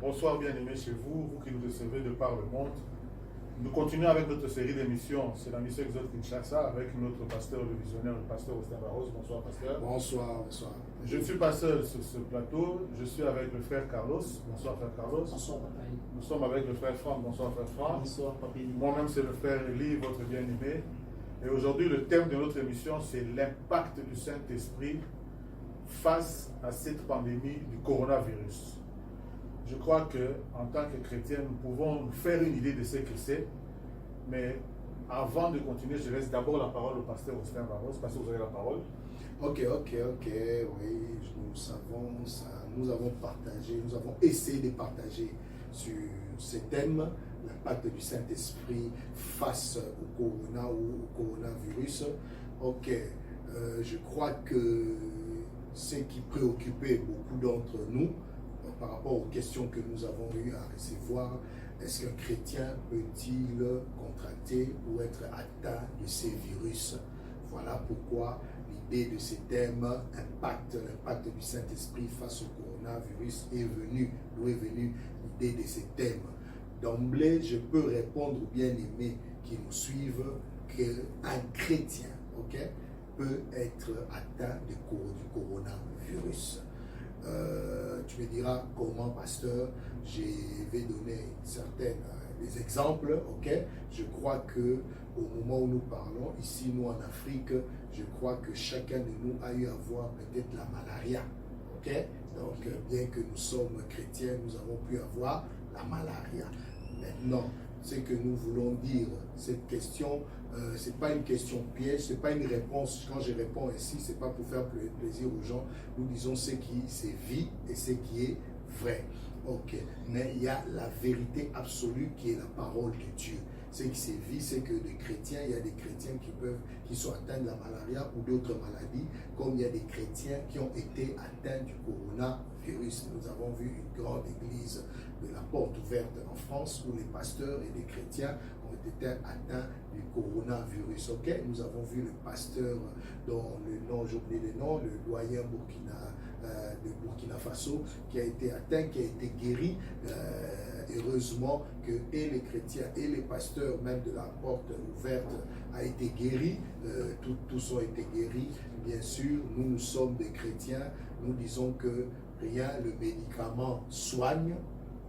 Bonsoir bien-aimés chez vous, vous qui nous recevez de par le monde. Nous continuons avec notre série d'émissions. C'est la mission Exode Kinshasa avec notre pasteur, le visionnaire, le pasteur Austin Barros. Bonsoir pasteur. Bonsoir, bonsoir. Je ne suis pas seul sur ce plateau, je suis avec le frère Carlos. Bonsoir frère Carlos. Bonsoir papa. Nous sommes avec le frère Franck. Bonsoir frère Franck. Bonsoir papa. Moi-même c'est le frère Elie, votre bien-aimé. Et aujourd'hui le thème de notre émission c'est l'impact du Saint-Esprit face à cette pandémie du coronavirus. Je crois qu'en tant que chrétiens, nous pouvons nous faire une idée de ce que c'est. Mais avant de continuer, je laisse d'abord la parole au pasteur Austin Barros. Pasteur, vous avez la parole. Ok, oui, nous savons ça. Nous avons partagé, nous avons essayé de partager sur ce thème, l'impact du Saint-Esprit face au corona ou au coronavirus. Ok, je crois que ce qui préoccupait beaucoup d'entre nous, par rapport aux questions que nous avons eu à recevoir, est-ce qu'un chrétien peut-il contracter ou être atteint de ces virus? Voilà pourquoi l'idée de ce thème, l'impact du Saint-Esprit face au coronavirus est venue. D'où est venue l'idée de ce thème? D'emblée, je peux répondre aux bien-aimés qui nous suivent qu'un chrétien, peut être atteint du coronavirus. Tu me diras comment, pasteur, je vais donner des exemples, Je crois que au moment où nous parlons, ici, nous en Afrique, je crois que chacun de nous a eu à voir peut-être la malaria, Donc, bien que nous sommes chrétiens, nous avons pu avoir la malaria. Maintenant, ce que nous voulons dire, cette question, ce n'est pas une question piège, ce n'est pas une réponse. Quand je réponds ici, ce n'est pas pour faire plaisir aux gens. Nous disons ce qui c'est vie et ce qui est vrai. Mais il y a la vérité absolue qui est la parole de Dieu. Ce qui c'est vie, c'est que des chrétiens, il y a des chrétiens qui sont atteints de la malaria ou d'autres maladies, comme il y a des chrétiens qui ont été atteints du coronavirus. Nous avons vu une grande église de la Porte Ouverte en France où les pasteurs et les chrétiens ont été atteints du coronavirus. Nous avons vu le pasteur dont le nom, j'ai oublié le nom, le doyen de Burkina Faso qui a été atteint, qui a été guéri. Heureusement que et les chrétiens et les pasteurs même de la Porte Ouverte a été guéris, tous ont été guéris. Bien sûr, nous sommes des chrétiens, nous disons que rien, le médicament soigne,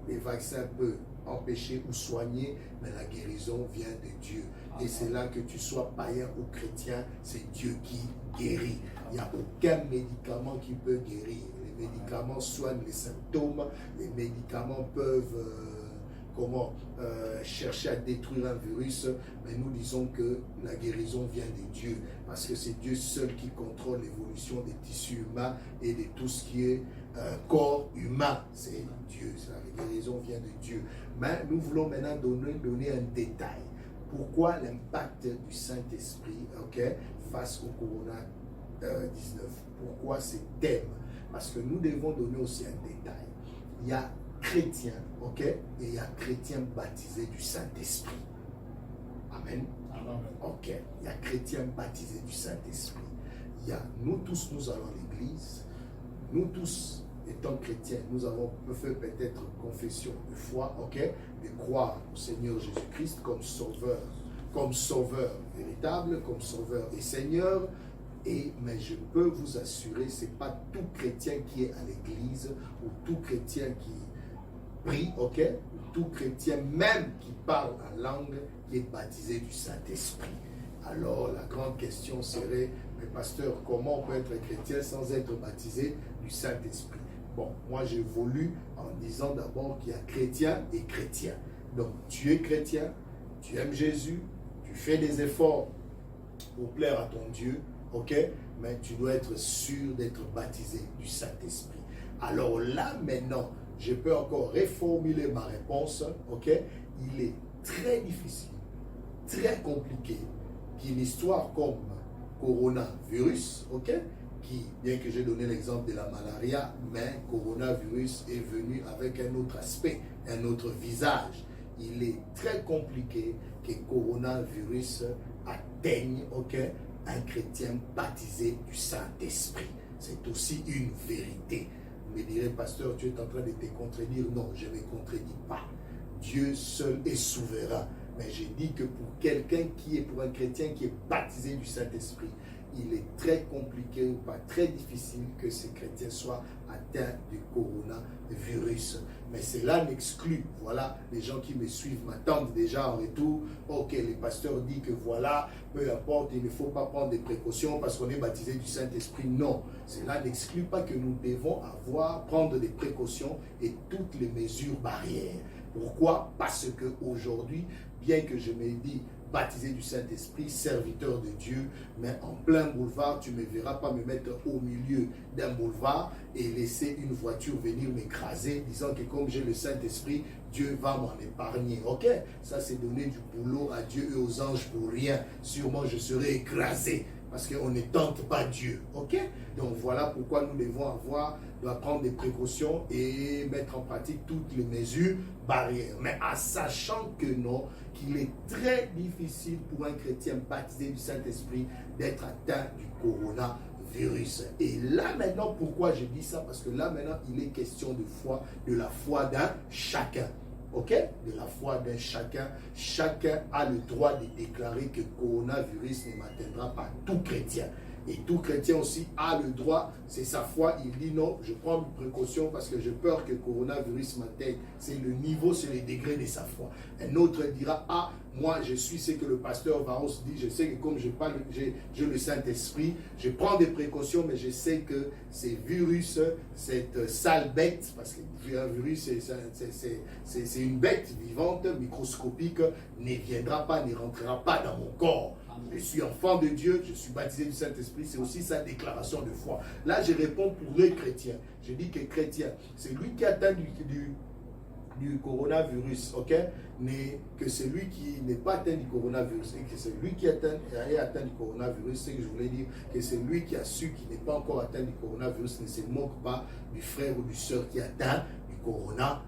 les vaccins peuvent empêcher ou soigner, mais la guérison vient de Dieu. Et c'est là que tu sois païen ou chrétien, c'est Dieu qui guérit. Il n'y a aucun médicament qui peut guérir. Les médicaments soignent les symptômes, les médicaments peuvent chercher à détruire un virus, mais nous disons que la guérison vient de Dieu, parce que c'est Dieu seul qui contrôle l'évolution des tissus humains et de tout ce qui est corps humain. C'est Dieu, la guérison vient de Dieu. Mais nous voulons maintenant donner un détail. Pourquoi l'impact du Saint-Esprit face au Corona-19? Pourquoi ce thème? Parce que nous devons donner aussi un détail. Il y a chrétiens, et il y a chrétiens baptisés du Saint-Esprit. Amen. Il y a chrétiens baptisés du Saint-Esprit. Il y a nous tous, nous allons à l'église. Nous tous, étant chrétiens, nous avons fait peut-être confession de foi, de croire au Seigneur Jésus-Christ comme sauveur véritable, comme sauveur et Seigneur. Mais je peux vous assurer, ce n'est pas tout chrétien qui est à l'église ou tout chrétien qui prie, ou tout chrétien même qui parle en langue qui est baptisé du Saint-Esprit. Alors la grande question serait, mais pasteur, comment on peut être chrétien sans être baptisé du Saint-Esprit? Bon, moi j'évolue en disant d'abord qu'il y a chrétien et chrétien. Donc tu es chrétien, tu aimes Jésus, tu fais des efforts pour plaire à ton Dieu, mais tu dois être sûr d'être baptisé du Saint-Esprit. Alors là, maintenant, je peux encore reformuler ma réponse, Il est très difficile, très compliqué qu'une histoire comme coronavirus, qui, bien que j'ai donné l'exemple de la malaria, mais coronavirus est venu avec un autre aspect, un autre visage. Il est très compliqué que coronavirus atteigne, un chrétien baptisé du Saint-Esprit. C'est aussi une vérité. Vous me direz, pasteur, tu es en train de te contredire. Non, je ne me contredis pas. Dieu seul est souverain. Mais j'ai dit que pour un chrétien qui est baptisé du Saint-Esprit, il est très compliqué ou pas très difficile que ces chrétiens soient atteints du coronavirus. Mais cela n'exclut, voilà, les gens qui me suivent m'attendent déjà en retour. Ok, le pasteur dit que voilà, peu importe, il ne faut pas prendre des précautions parce qu'on est baptisé du Saint-Esprit. Non, cela n'exclut pas que nous devons prendre des précautions et toutes les mesures barrières. Pourquoi? Parce qu'aujourd'hui, bien que je me dis baptisé du Saint-Esprit, serviteur de Dieu, mais en plein boulevard, tu ne me verras pas me mettre au milieu d'un boulevard et laisser une voiture venir m'écraser, disant que comme j'ai le Saint-Esprit, Dieu va m'en épargner. Ok? Ça, c'est donner du boulot à Dieu et aux anges pour rien. Sûrement, je serai écrasé parce qu'on ne tente pas Dieu. Ok? Donc, voilà pourquoi nous devons prendre des précautions et mettre en pratique toutes les mesures barrières. Mais en sachant que non, qu'il est très difficile pour un chrétien baptisé du Saint-Esprit d'être atteint du coronavirus. Et là maintenant, pourquoi je dis ça? Parce que là maintenant, il est question de foi, de la foi d'un chacun. Ok? De la foi d'un chacun. Chacun a le droit de déclarer que le coronavirus ne m'atteindra pas. Tout chrétien. Et tout chrétien aussi a le droit, c'est sa foi, il dit non, je prends une précaution parce que j'ai peur que le coronavirus m'atteigne. C'est le niveau, c'est les degrés de sa foi. Un autre dira, ah, moi je suis ce que le pasteur Varos dit, je sais que comme j'ai le Saint-Esprit, je prends des précautions, mais je sais que ces virus, cette sale bête, parce qu'un virus c'est une bête vivante, microscopique, ne viendra pas, ne rentrera pas dans mon corps. Je suis enfant de Dieu, je suis baptisé du Saint-Esprit, c'est aussi sa déclaration de foi. Là, je réponds pour les chrétiens. Je dis que chrétien, c'est lui qui atteint du coronavirus, ok? Mais que celui qui n'est pas atteint du coronavirus et que c'est lui qui est atteint du coronavirus, c'est que je voulais dire que c'est lui qui a su qu'il n'est pas encore atteint du coronavirus, ne se moque pas du frère ou du sœur qui est atteint du coronavirus.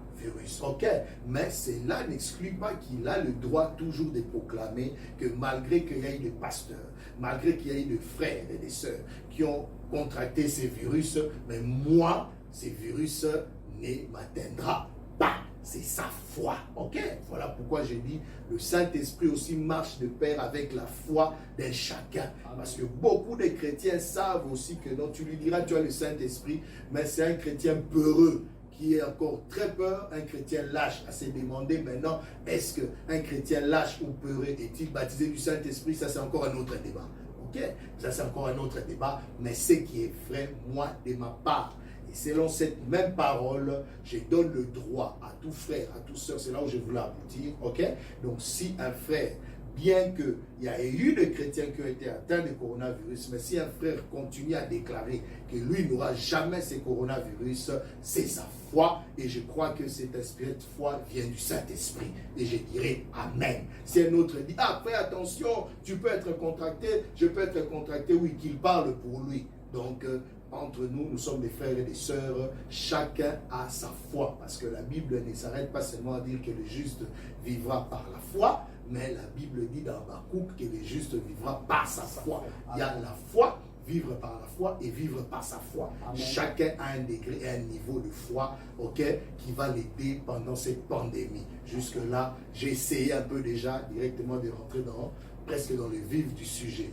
Ok, mais cela n'exclut pas qu'il a le droit toujours de proclamer que malgré qu'il y ait des pasteurs, malgré qu'il y ait des frères et des sœurs qui ont contracté ces virus, mais moi, ces virus ne m'atteindra pas. C'est sa foi. Ok, voilà pourquoi j'ai dit le Saint-Esprit aussi marche de pair avec la foi d'un chacun. Parce que beaucoup de chrétiens savent aussi que non, tu lui diras tu as le Saint-Esprit, mais c'est un chrétien peureux qui est encore très peur, un chrétien lâche, à se demander maintenant, est-ce qu'un chrétien lâche ou peureux est-il baptisé du Saint-Esprit? Ça c'est encore un autre débat. Ok, ça c'est encore un autre débat, mais ce qui est vrai, moi, de ma part, et selon cette même parole, je donne le droit à tout frère, à toute sœur, c'est là où je voulais aboutir, ok? Donc si un frère, bien qu'il y ait eu des chrétiens qui ont été atteints du coronavirus, mais si un frère continue à déclarer que lui n'aura jamais ce coronavirus, c'est sa foi, et je crois que cet esprit de foi vient du Saint-Esprit, et je dirais Amen. Si un autre dit, ah fais attention, tu peux être contracté, je peux être contracté, oui, qu'il parle pour lui. Donc, entre nous, nous sommes des frères et des sœurs, chacun a sa foi, parce que la Bible ne s'arrête pas seulement à dire que le juste vivra par la foi, mais la Bible dit dans Habakkuk que le juste vivra par sa foi. Il y a la foi, vivre par la foi et vivre par sa foi. Amen. Chacun a un degré et un niveau de foi, ok, qui va l'aider pendant cette pandémie. Jusque-là, j'ai essayé un peu déjà directement de rentrer presque dans le vif du sujet.